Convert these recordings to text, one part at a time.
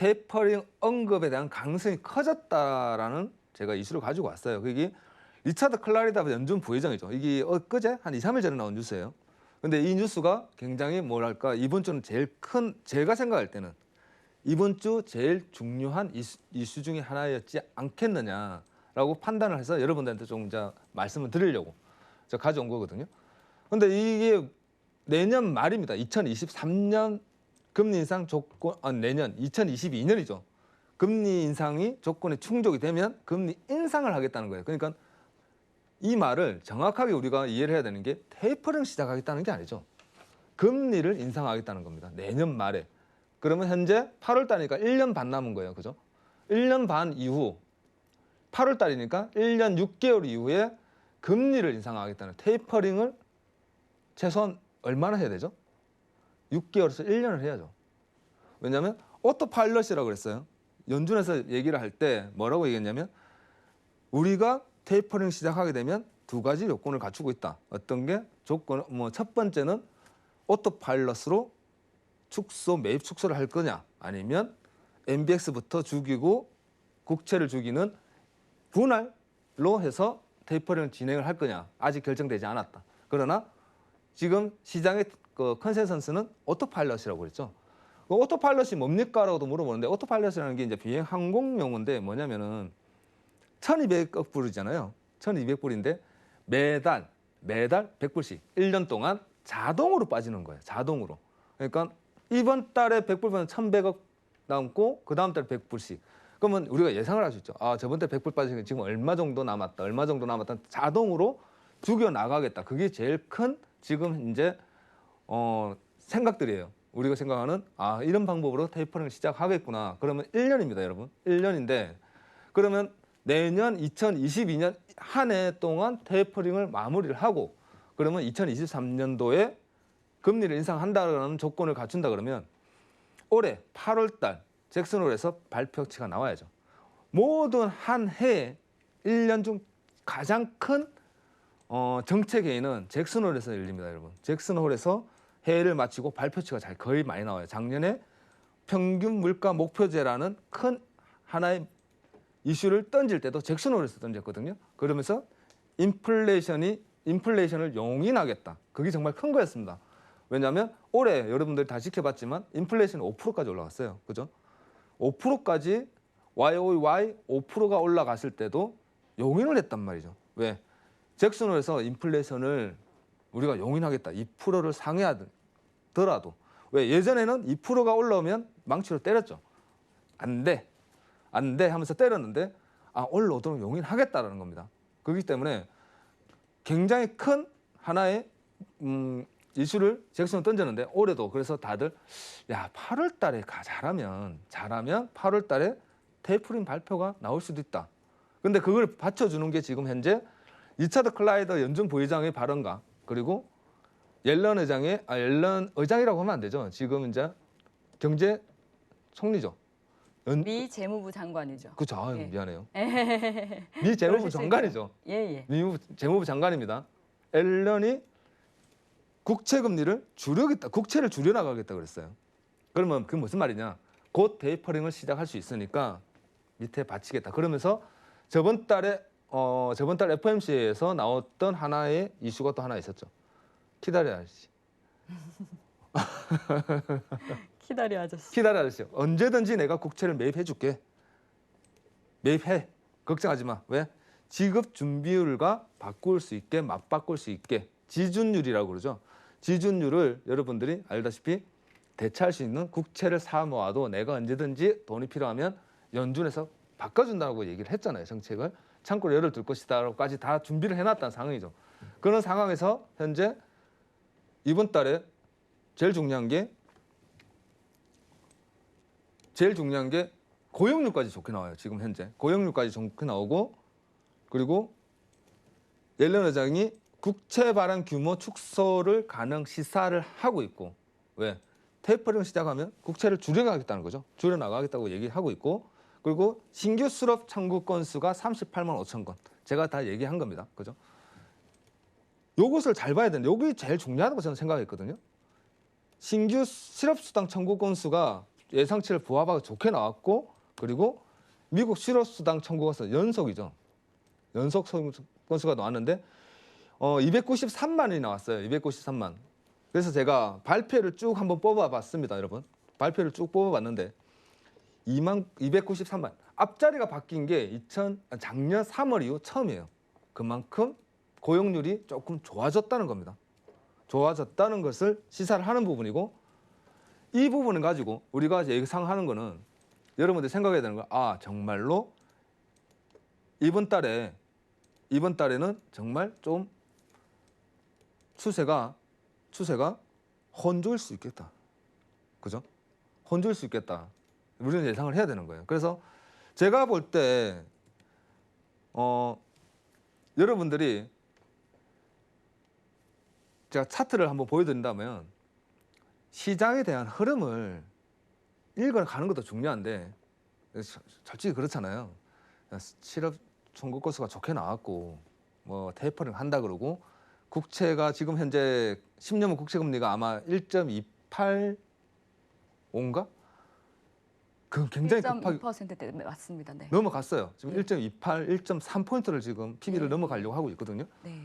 테이퍼링 언급에 대한 가능성이 커졌다라는 제가 이슈를 가지고 왔어요. 그게 리차드 클라리다 연준 부회장이죠. 이게 엊그제 한 2, 3일 전에 나온 뉴스예요. 근데 이 뉴스가 굉장히 뭐랄까 이번 주는 제일 큰, 제가 생각할 때는 이번 주 제일 중요한 이슈 중에 하나였지 않겠느냐라고 판단을 해서 여러분들한테 좀 이제 말씀을 드리려고 제가 가져온 거거든요. 근데 이게 내년 말입니다. 2023년 금리 인상 조건, 내년 2022년이죠. 금리 인상이 조건에 충족이 되면 금리 인상을 하겠다는 거예요. 그러니까 이 말을 정확하게 우리가 이해를 해야 되는 게 테이퍼링 시작하겠다는 게 아니죠. 금리를 인상하겠다는 겁니다. 내년 말에. 그러면 현재 8월 달이니까 1년 반 남은 거예요. 그죠? 1년 반 이후 8월 달이니까 1년 6개월 이후에 금리를 인상하겠다는 테이퍼링을 최소한 얼마나 해야 되죠? 6개월에서 1년을 해야죠. 왜냐하면 오토파일럿이라고 그랬어요. 연준에서 얘기를 할 때 뭐라고 얘기했냐면 우리가 테이퍼링 시작하게 되면 두 가지 요건을 갖추고 있다. 어떤 게 조건, 첫 번째는 오토파일럿으로 매입 축소를 할 거냐, 아니면 MBX부터 죽이고 국채를 죽이는 분할로 해서 테이퍼링 진행을 할 거냐. 아직 결정되지 않았다. 그러나 지금 시장의 그 컨센서스는 오토파일럿이라고 그랬죠. 그 오토파일럿이 뭡니까라고도 물어보는데, 오토파일럿이라는 게 이제 비행 항공 용어인데 뭐냐면은 1,200억 불이잖아요. 1,200불인데 매달 100불씩 1년 동안 자동으로 빠지는 거예요. 자동으로. 그러니까 이번 달에 100불 1,100억 남고 그 다음 달에 100불씩. 그러면 우리가 예상을 할 수 있죠. 아, 저번 달 100불 빠지니까 지금 얼마 정도 남았다. 얼마 정도 남았다. 자동으로 죽여 나가겠다. 그게 제일 큰 지금 이제 생각들이에요. 우리가 생각하는 이런 방법으로 테이퍼링을 시작하겠구나. 그러면 1년입니다, 여러분. 1년인데 그러면 내년 2022년 한 해 동안 테이퍼링을 마무리를 하고 그러면 2023년도에 금리를 인상한다는 조건을 갖춘다 그러면 올해 8월 달 잭슨홀에서 발표치가 나와야죠. 모든 한 해에 1년 중 가장 큰 정책 회의는 잭슨홀에서 열립니다, 여러분. 잭슨홀에서 회의를 마치고 발표치가 거의 많이 나와요. 작년에 평균 물가 목표제라는 큰 하나의 이슈를 던질 때도 잭슨홀에서 던졌거든요. 그러면서 인플레이션을 용인하겠다. 그게 정말 큰 거였습니다. 왜냐하면 올해 여러분들이 다 지켜봤지만 인플레이션이 5%까지 올라갔어요. 그죠? 5%까지 YOY 5%가 올라갔을 때도 용인을 했단 말이죠. 왜? 잭슨홀에서 인플레이션을 우리가 용인하겠다. 2%를 상회하더라도. 왜? 예전에는 2%가 올라오면 망치로 때렸죠. 안 돼 하면서 때렸는데 올라오도록 용인하겠다라는 겁니다. 그렇기 때문에 굉장히 큰 하나의 이슈를 잭슨은 던졌는데 올해도 그래서 다들 8월 달에 잘하면 8월 달에 테이퍼링 발표가 나올 수도 있다. 근데 그걸 받쳐주는 게 지금 현재 리차드 클라이더 연준 부의장의 발언과 그리고 옐런 의장이라고 하면 안 되죠. 지금 이제 경제 총리죠. 미 재무부 장관이죠. 그렇죠. 예. 미안해요. 미 재무부 장관이죠. 예. 미 재무부 장관입니다. 앨런이 국채 금리를 줄여겠다. 국채를 줄여나가겠다 그랬어요. 그러면 그게 무슨 말이냐? 곧 테이퍼링을 시작할 수 있으니까 밑에 받치겠다. 그러면서 저번 달 FOMC에서 나왔던 하나의 이슈가 또 하나 있었죠. 키다리 아저씨. 키다리 아저씨. 키다리 아저씨. 언제든지 내가 국채를 매입해줄게. 매입해. 걱정하지 마. 왜? 지급 준비율과 바꿀 수 있게, 맞바꿀 수 있게. 지준율이라고 그러죠. 지준율을 여러분들이 알다시피 대체할 수 있는 국채를 사 모아도 내가 언제든지 돈이 필요하면 연준에서 바꿔준다고 얘기를 했잖아요. 정책을. 창고를 열어둘 것이다라고까지 다 준비를 해놨다는 상황이죠. 그런 상황에서 현재 이번 달에 제일 중요한 게 고용률까지 좋게 나와요. 지금 현재 고용률까지 좋게 나오고 그리고 옐런 의장이 국채 발행 규모 축소를 가능 시사를 하고 있고 왜? 테이퍼링 시작하면 국채를 줄여나가겠다는 거죠. 줄여나가겠다고 얘기하고 있고 그리고 신규 수렵 청구 건수가 38만 5천 건. 제가 다 얘기한 겁니다. 그죠? 요것을 잘 봐야 되는데 여기 제일 중요하다고 저는 생각했거든요. 신규 실업수당 청구 건수가 예상치를 부합하고 좋게 나왔고 그리고 미국 실업수당 청구가 연속이죠. 연속 건수가 나왔는데 293만 원이 나왔어요. 293만. 그래서 제가 발표를 쭉 한번 뽑아봤습니다, 여러분. 발표를 쭉 뽑아봤는데 293만. 앞자리가 바뀐 게 작년 3월 이후 처음이에요. 그만큼 고용률이 조금 좋아졌다는 겁니다. 좋아졌다는 것을 시사를 하는 부분이고 이 부분을 가지고 우리가 예상하는 거는 여러분들이 생각해야 되는 거, 아 정말로 이번 달에는 정말 좀 추세가 혼조일 수 있겠다. 그죠? 혼조일 수 있겠다. 우리는 예상을 해야 되는 거예요. 그래서 제가 볼 때 여러분들이 제가 차트를 한번 보여드린다면 시장에 대한 흐름을 읽어가는 것도 중요한데 솔직히 그렇잖아요. 실업 청구 건수가 좋게 나왔고 뭐 테이퍼링 한다 그러고 국채가 지금 현재 10년물 국채 금리가 아마 1.285인가? 그 굉장히 급하게 1.2%대 맞습니다. 네. 넘어갔어요. 지금 네. 1.28, 1.3포인트를 지금 PB를 네. 넘어가려고 하고 있거든요. 네.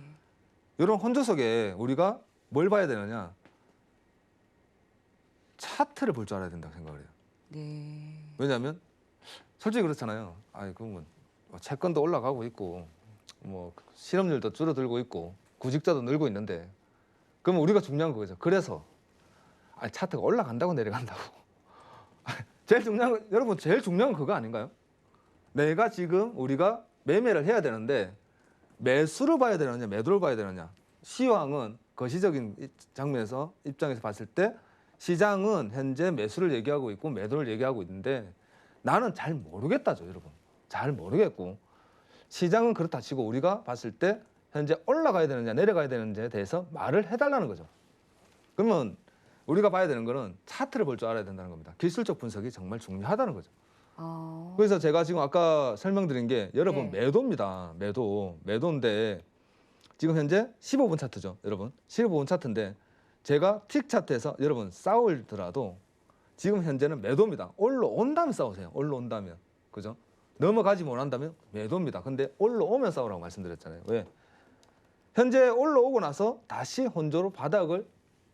이런 혼조석에 우리가 뭘 봐야 되느냐? 차트를 볼 줄 알아야 된다고 생각을 해요. 네. 왜냐하면 솔직히 그렇잖아요. 아이 그러면 채권도 올라가고 있고 뭐 실업률도 줄어들고 있고 구직자도 늘고 있는데 그러면 우리가 중요한 거죠. 그래서 차트가 올라간다고 내려간다고. 제일 중요한 건 여러분 제일 중요한 건 그거 아닌가요? 내가 지금 우리가 매매를 해야 되는데 매수를 봐야 되느냐 매도를 봐야 되느냐. 시황은 거시적인 장면에서 입장에서 봤을 때 시장은 현재 매수를 얘기하고 있고 매도를 얘기하고 있는데 나는 잘 모르겠다죠, 여러분. 잘 모르겠고 시장은 그렇다 치고 우리가 봤을 때 현재 올라가야 되느냐 내려가야 되는지에 대해서 말을 해달라는 거죠. 그러면 우리가 봐야 되는 거는 차트를 볼 줄 알아야 된다는 겁니다. 기술적 분석이 정말 중요하다는 거죠. 그래서 제가 지금 아까 설명드린 게 여러분 네. 매도입니다. 매도인데 지금 현재 15분 차트죠, 여러분. 15분 차트인데 제가 틱 차트에서 여러분 싸울더라도 지금 현재는 매도입니다. 올라온다면 싸우세요. 올라온다면. 그죠? 넘어가지 못한다면 매도입니다. 근데 올라오면 싸우라고 말씀드렸잖아요. 왜? 현재 올라오고 나서 다시 혼조로 바닥을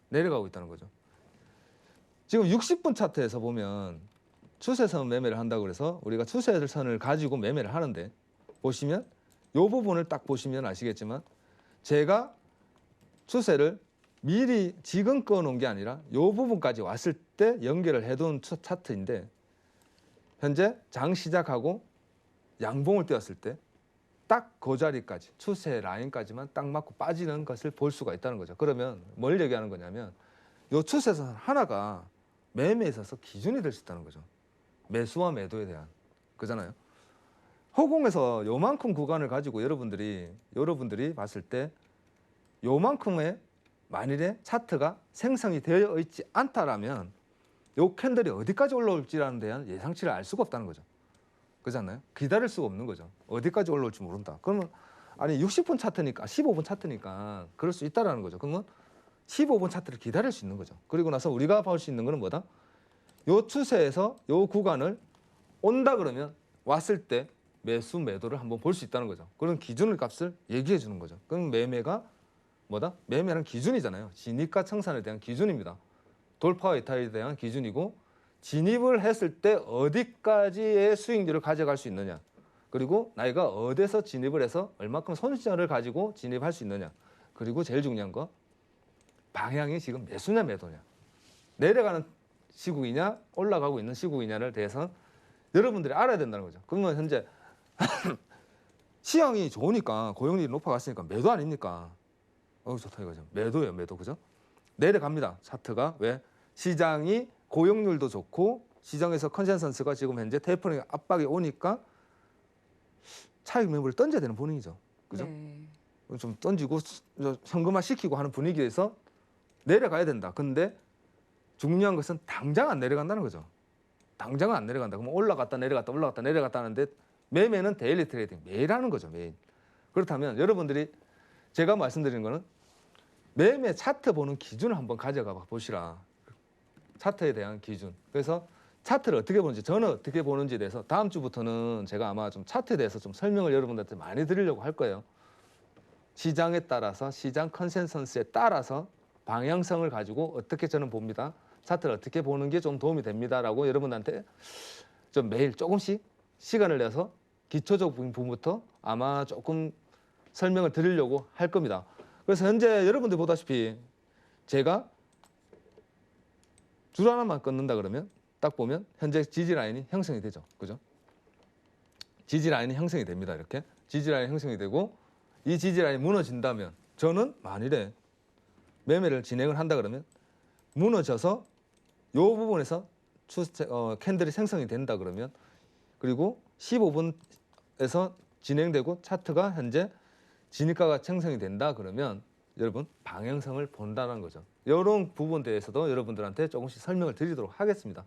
내려가고 있다는 거죠. 지금 60분 차트에서 보면 추세선 매매를 한다고 그래서 우리가 추세선을 가지고 매매를 하는데 보시면 이 부분을 딱 보시면 아시겠지만 제가 추세를 미리 지금 꺼놓은 게 아니라 이 부분까지 왔을 때 연결을 해둔 차트인데 현재 장 시작하고 양봉을 띄웠을 때 딱 그 자리까지 추세 라인까지만 딱 맞고 빠지는 것을 볼 수가 있다는 거죠. 그러면 뭘 얘기하는 거냐면 이 추세선 하나가 매매에 있어서 기준이 될 수 있다는 거죠. 매수와 매도에 대한. 그잖아요. 허공에서 요만큼 구간을 가지고 여러분들이 봤을 때 요만큼의 만일에 차트가 생성이 되어 있지 않다라면 요 캔들이 어디까지 올라올지라는 대한 예상치를 알 수가 없다는 거죠. 그렇잖아요. 기다릴 수가 없는 거죠. 어디까지 올라올지 모른다. 그러면 아니 60분 차트니까 15분 차트니까 그럴 수 있다라는 거죠. 그러면 15분 차트를 기다릴 수 있는 거죠. 그리고 나서 우리가 볼 수 있는 거는 뭐다? 요 추세에서 요 구간을 온다 그러면 왔을 때 매수 매도를 한번 볼 수 있다는 거죠. 그런 기준의 값을 얘기해 주는 거죠. 그럼 매매가 뭐다? 매매는 기준이잖아요. 진입과 청산에 대한 기준입니다. 돌파와 이탈에 대한 기준이고 진입을 했을 때 어디까지의 수익률을 가져갈 수 있느냐. 그리고 나이가 어디서 진입을 해서 얼마큼 손실을 가지고 진입할 수 있느냐. 그리고 제일 중요한 거 방향이 지금 매수냐 매도냐. 내려가는 시국이냐 올라가고 있는 시국이냐를 대해서 여러분들이 알아야 된다는 거죠. 그러면 현재 시황이 좋으니까 고용률이 높아갔으니까 매도 아닙니까? 좋다 이거죠. 매도예요, 매도. 그죠? 내려갑니다. 차트가. 왜? 시장이 고용률도 좋고 시장에서 컨센서스가 지금 현재 테이퍼링 압박이 오니까 차익 매물을 던져야 되는 분위기죠. 그죠? 네. 좀 던지고 현금화 시키고 하는 분위기에서 내려가야 된다. 근데 중요한 것은 당장 안 내려간다는 거죠. 당장은 안 내려간다. 그러면 올라갔다 내려갔다 올라갔다 내려갔다 하는데 매매는 데일리 트레이딩 매일 하는 거죠. 매일. 그렇다면 여러분들이 제가 말씀드리는 거는 매매 차트 보는 기준을 한번 가져가 보시라. 차트에 대한 기준. 그래서 차트를 어떻게 보는지, 저는 어떻게 보는지에 대해서 다음 주부터는 제가 아마 좀 차트에 대해서 좀 설명을 여러분들한테 많이 드리려고 할 거예요. 시장에 따라서, 시장 컨센서스에 따라서 방향성을 가지고 어떻게 저는 봅니다. 차트를 어떻게 보는 게 좀 도움이 됩니다라고 여러분한테 좀 매일 조금씩 시간을 내서 기초적인 부분부터 아마 조금 설명을 드리려고 할 겁니다. 그래서 현재 여러분들 보다시피 제가 줄 하나만 끊는다 그러면 딱 보면 현재 지지 라인이 형성이 되죠. 그죠? 지지 라인이 형성이 됩니다. 이렇게 지지 라인이 형성이 되고 이 지지 라인이 무너진다면 저는 만일에 매매를 진행을 한다 그러면 무너져서 이 부분에서 캔들이 생성이 된다 그러면 그리고 15분에서 진행되고 차트가 현재 진입가가 생성이 된다 그러면 여러분 방향성을 본다는 거죠. 이런 부분에 대해서도 여러분들한테 조금씩 설명을 드리도록 하겠습니다.